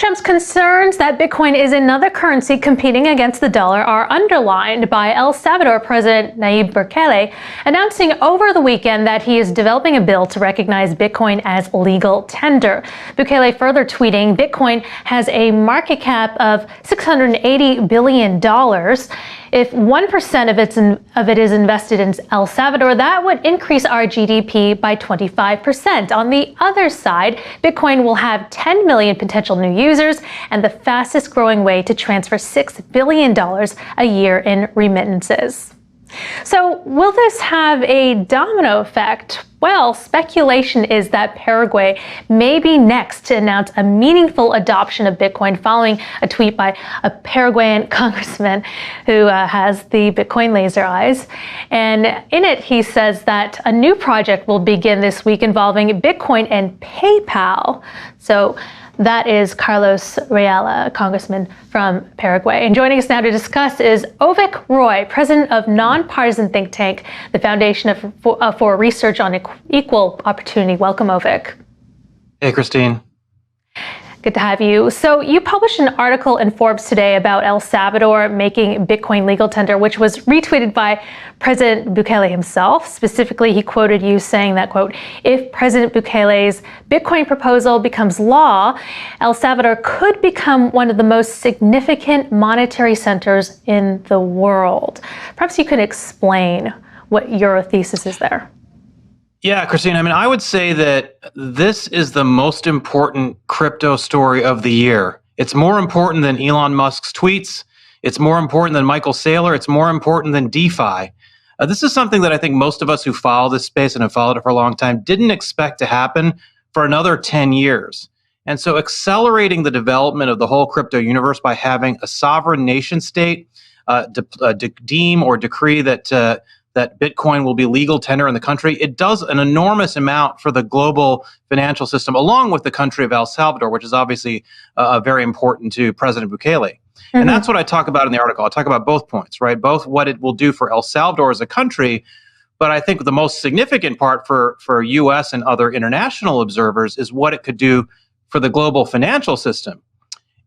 Trump's concerns that Bitcoin is another currency competing against the dollar are underlined by El Salvador President Nayib Bukele announcing over the weekend that he is developing a bill to recognize Bitcoin as legal tender. Bukele further tweeting, Bitcoin has a market cap of $680 billion. If 1% of it is invested in El Salvador, that would increase our GDP by 25%. On the other side, Bitcoin will have 10 million potential new users and the fastest growing way to transfer $6 billion a year in remittances. So will this have a domino effect? Well, speculation is that Paraguay may be next to announce a meaningful adoption of Bitcoin following a tweet by a Paraguayan congressman who has the Bitcoin laser eyes. And in it, he says that a new project will begin this week involving Bitcoin and PayPal. So that is Carlos Reala, a congressman from Paraguay. And joining us now to discuss is Avik Roy, president of nonpartisan think tank, the Foundation for Research on Equal Opportunity. Welcome, Avik. Hey, Christine. Good to have you. So you published an article in Forbes today about El Salvador making Bitcoin legal tender, which was retweeted by President Bukele himself. Specifically, he quoted you saying that, quote, if President Bukele's Bitcoin proposal becomes law, El Salvador could become one of the most significant monetary centers in the world. Perhaps you could explain what your thesis is there. Yeah, Christine, I mean, I would say that this is the most important crypto story of the year. It's more important than Elon Musk's tweets. It's more important than Michael Saylor. It's more important than DeFi. This is something that I think most of us who follow this space and have followed it for a long time didn't expect to happen for another 10 years. And so accelerating the development of the whole crypto universe by having a sovereign nation state deem or decree that Bitcoin will be legal tender in the country, it does an enormous amount for the global financial system, along with the country of El Salvador, which is obviously very important to President Bukele. Mm-hmm. And that's what I talk about in the article. I talk about both points, right? Both what it will do for El Salvador as a country, but I think the most significant part for U.S. and other international observers is what it could do for the global financial system.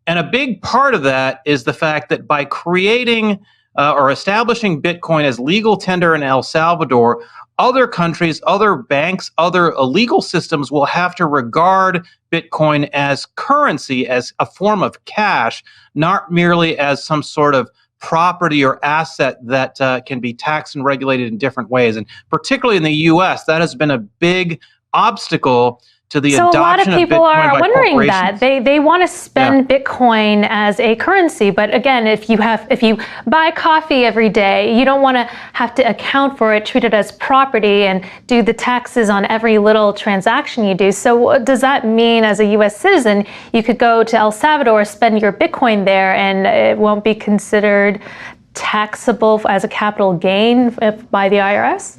And a big part of that is the fact that by creating or establishing Bitcoin as legal tender in El Salvador, other countries, other banks, other legal systems will have to regard Bitcoin as currency, as a form of cash, not merely as some sort of property or asset that can be taxed and regulated in different ways. And particularly in the U.S., that has been a big obstacle to the adoption of Bitcoin. So a lot of people are wondering that they want to spend Bitcoin as a currency, but again, if you buy coffee every day, you don't want to have to account for it, treat it as property, and do the taxes on every little transaction you do. So does that mean, as a U.S. citizen, you could go to El Salvador, spend your Bitcoin there, and it won't be considered taxable as a capital gain by the IRS?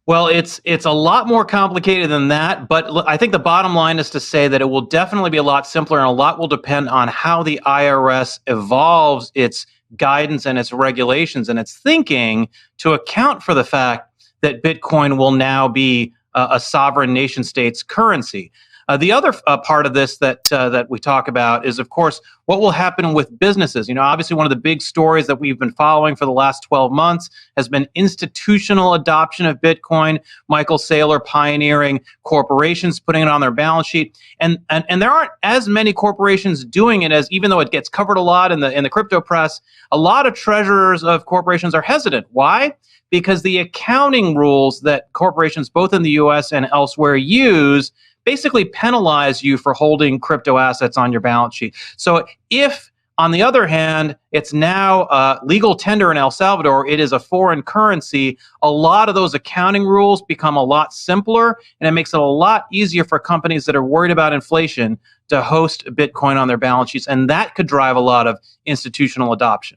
Well, it's a lot more complicated than that, but I think the bottom line is to say that it will definitely be a lot simpler, and a lot will depend on how the IRS evolves its guidance and its regulations and its thinking to account for the fact that Bitcoin will now be a sovereign nation state's currency. The other part of this that we talk about is, of course, what will happen with businesses. You know, obviously, one of the big stories that we've been following for the last 12 months has been institutional adoption of Bitcoin. Michael Saylor pioneering corporations putting it on their balance sheet, and there aren't as many corporations doing it as, even though it gets covered a lot in the crypto press. A lot of treasurers of corporations are hesitant. Why? Because the accounting rules that corporations both in the U.S. and elsewhere use basically penalize you for holding crypto assets on your balance sheet. So if, on the other hand, it's now legal tender in El Salvador, it is a foreign currency, a lot of those accounting rules become a lot simpler, and it makes it a lot easier for companies that are worried about inflation to host Bitcoin on their balance sheets, and that could drive a lot of institutional adoption.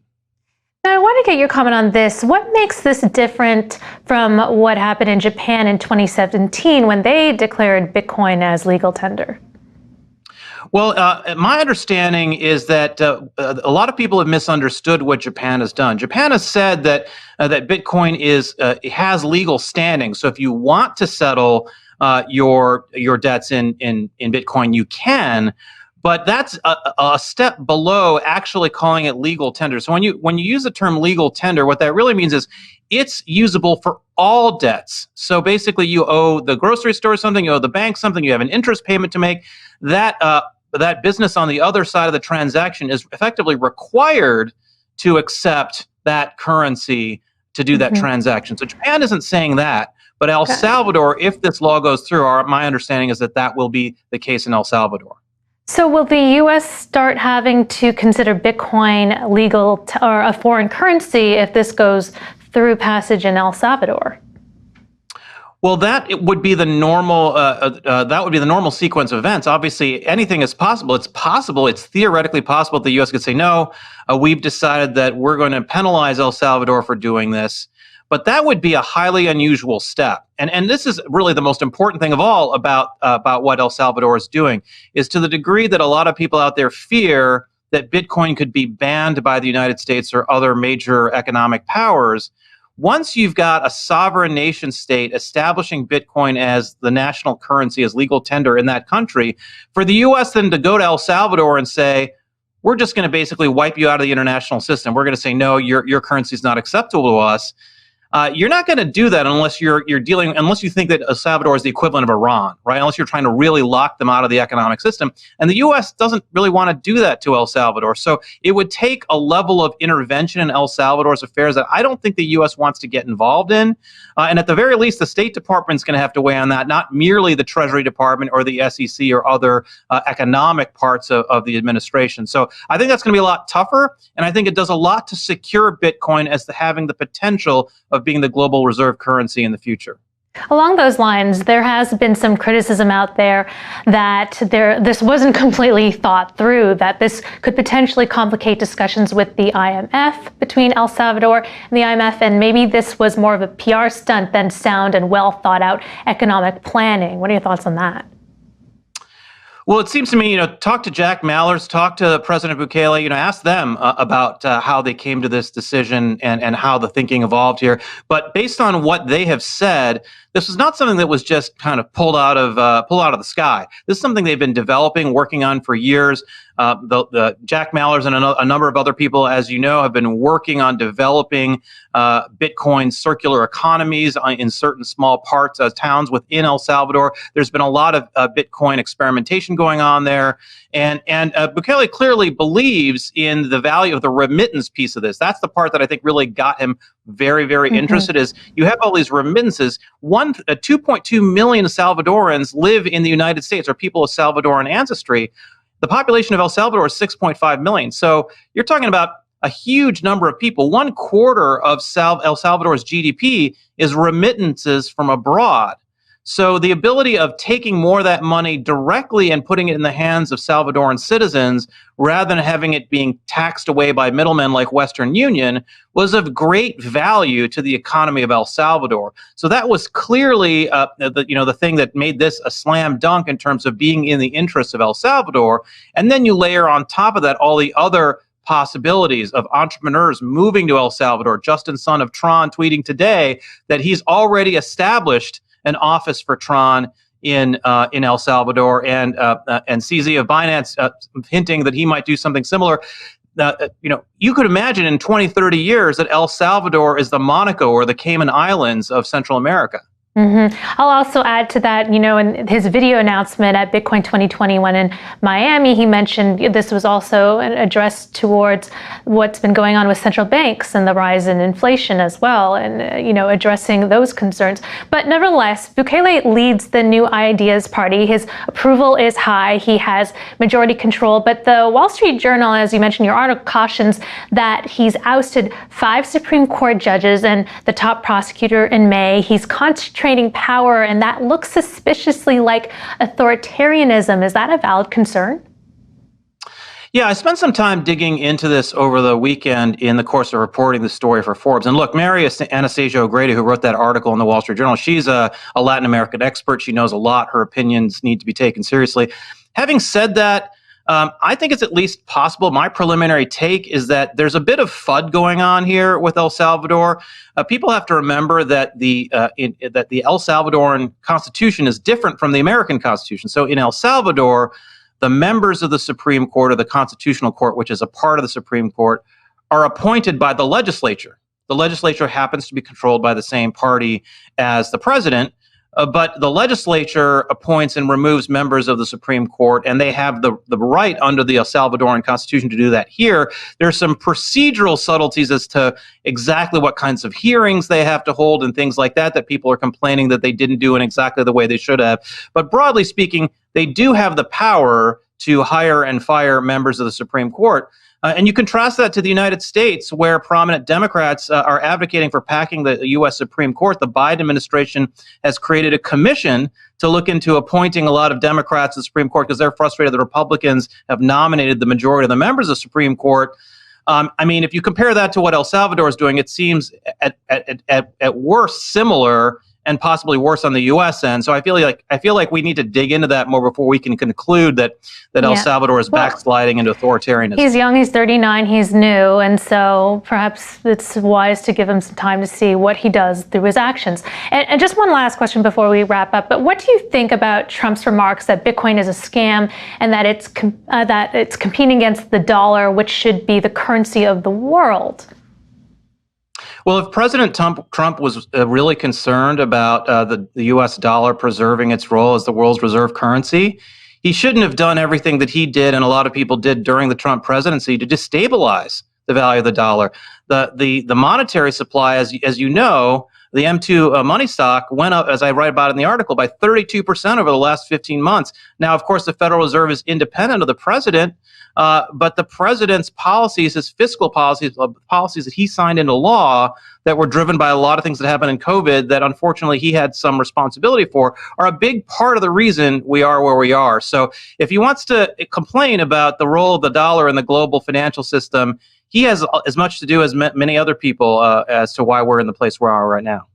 Now, I want to get your comment on this. What makes this different from what happened in Japan in 2017 when they declared Bitcoin as legal tender? Well, my understanding is that a lot of people have misunderstood what Japan has done. Japan has said that Bitcoin has legal standing. So if you want to settle your debts in Bitcoin, you can. But that's a step below actually calling it legal tender. So when you use the term legal tender, what that really means is it's usable for all debts. So basically, you owe the grocery store something, you owe the bank something, you have an interest payment to make. That business on the other side of the transaction is effectively required to accept that currency to do that transaction. So Japan isn't saying that, but El Salvador, if this law goes through, my understanding is that will be the case in El Salvador. So will the U.S. start having to consider Bitcoin legal or a foreign currency if this goes through passage in El Salvador? Well, that would be the normal. That would be the normal sequence of events. Obviously, anything is possible. It's possible. It's theoretically possible that the U.S. could say, "No, we've decided that we're going to penalize El Salvador for doing this." But that would be a highly unusual step. And this is really the most important thing of all about what El Salvador is doing, is to the degree that a lot of people out there fear that Bitcoin could be banned by the United States or other major economic powers. Once you've got a sovereign nation state establishing Bitcoin as the national currency, as legal tender in that country, for the U.S. then to go to El Salvador and say, we're just going to basically wipe you out of the international system. We're going to say, no, your currency is not acceptable to us. You're not going to do that unless unless you think that El Salvador is the equivalent of Iran, right? Unless you're trying to really lock them out of the economic system. And the U.S. doesn't really want to do that to El Salvador. So it would take a level of intervention in El Salvador's affairs that I don't think the U.S. wants to get involved in. And at the very least, the State Department is going to have to weigh on that, not merely the Treasury Department or the SEC or other economic parts of the administration. So I think that's going to be a lot tougher. And I think it does a lot to secure Bitcoin as having the potential of being the global reserve currency in the future. Along those lines, there has been some criticism out there that this wasn't completely thought through, that this could potentially complicate discussions with the IMF, between El Salvador and the IMF, and maybe this was more of a PR stunt than sound and well thought out economic planning. What are your thoughts on that? Well, it seems to me, talk to Jack Mallers, talk to President Bukele, ask them about how they came to this decision and how the thinking evolved here. But based on what they have said, this was not something that was just kind of pulled out of the sky. This is something they've been developing, working on for years. The Jack Mallers and a number of other people, as you know, have been working on developing Bitcoin circular economies in certain small parts of towns within El Salvador. There's been a lot of Bitcoin experimentation going on there. And Bukele clearly believes in the value of the remittance piece of this. That's the part that I think really got him very, very interested, is you have all these remittances. 2.2 million Salvadorans live in the United States, or people of Salvadoran ancestry. The population of El Salvador is 6.5 million. So you're talking about a huge number of people. 1/4 of El Salvador's GDP is remittances from abroad. So the ability of taking more of that money directly and putting it in the hands of Salvadoran citizens, rather than having it being taxed away by middlemen like Western Union, was of great value to the economy of El Salvador. So that was clearly the thing that made this a slam dunk in terms of being in the interests of El Salvador. And then you layer on top of that all the other possibilities of entrepreneurs moving to El Salvador. Justin, son of Tron, tweeting today that he's already established an office for Tron in El Salvador, and CZ of Binance hinting that he might do something similar. You could imagine in 20, 30 years that El Salvador is the Monaco or the Cayman Islands of Central America. I'll also add to that, in his video announcement at Bitcoin 2021 in Miami, he mentioned this was also addressed towards what's been going on with central banks and the rise in inflation as well, and, addressing those concerns. But nevertheless, Bukele leads the New Ideas Party. His approval is high. He has majority control. But the Wall Street Journal, as you mentioned, your article cautions that he's ousted 5 Supreme Court judges and the top prosecutor in May. He's concentrating power, and that looks suspiciously like authoritarianism. Is that a valid concern? Yeah, I spent some time digging into this over the weekend in the course of reporting the story for Forbes. And look, Mary Anastasia-O'Grady, who wrote that article in the Wall Street Journal, she's a Latin American expert. She knows a lot. Her opinions need to be taken seriously. Having said that, I think it's at least possible. My preliminary take is that there's a bit of FUD going on here with El Salvador. People have to remember that the El Salvadoran Constitution is different from the American Constitution. So in El Salvador, the members of the Supreme Court or the Constitutional Court, which is a part of the Supreme Court, are appointed by the legislature. The legislature happens to be controlled by the same party as the president, but the legislature appoints and removes members of the Supreme Court, and they have the right under the El Salvadoran Constitution to do that here. There's some procedural subtleties as to exactly what kinds of hearings they have to hold and things like that people are complaining that they didn't do in exactly the way they should have. But broadly speaking, they do have the power to hire and fire members of the Supreme Court. And you contrast that to the United States, where prominent Democrats are advocating for packing the U.S. Supreme Court. The Biden administration has created a commission to look into appointing a lot of Democrats to the Supreme Court because they're frustrated the Republicans have nominated the majority of the members of the Supreme Court. I mean, if you compare that to what El Salvador is doing, it seems at worst similar and possibly worse on the U.S. end. So I feel like we need to dig into that more before we can conclude that El Salvador is backsliding into authoritarianism. He's young, he's 39, he's new, and so perhaps it's wise to give him some time to see what he does through his actions. And just one last question before we wrap up, but what do you think about Trump's remarks that Bitcoin is a scam and that it's competing against the dollar, which should be the currency of the world? Well, if President Trump was really concerned about the U.S. dollar preserving its role as the world's reserve currency, he shouldn't have done everything that he did and a lot of people did during the Trump presidency to destabilize the value of the dollar. The monetary supply, as you know, the M2 money stock went up, as I write about in the article, by 32% over the last 15 months. Now, of course, the Federal Reserve is independent of the president, but the president's policies, his fiscal policies, policies that he signed into law that were driven by a lot of things that happened in COVID that unfortunately he had some responsibility for, are a big part of the reason we are where we are. So if he wants to complain about the role of the dollar in the global financial system, he has as much to do as many other people as to why we're in the place we are right now.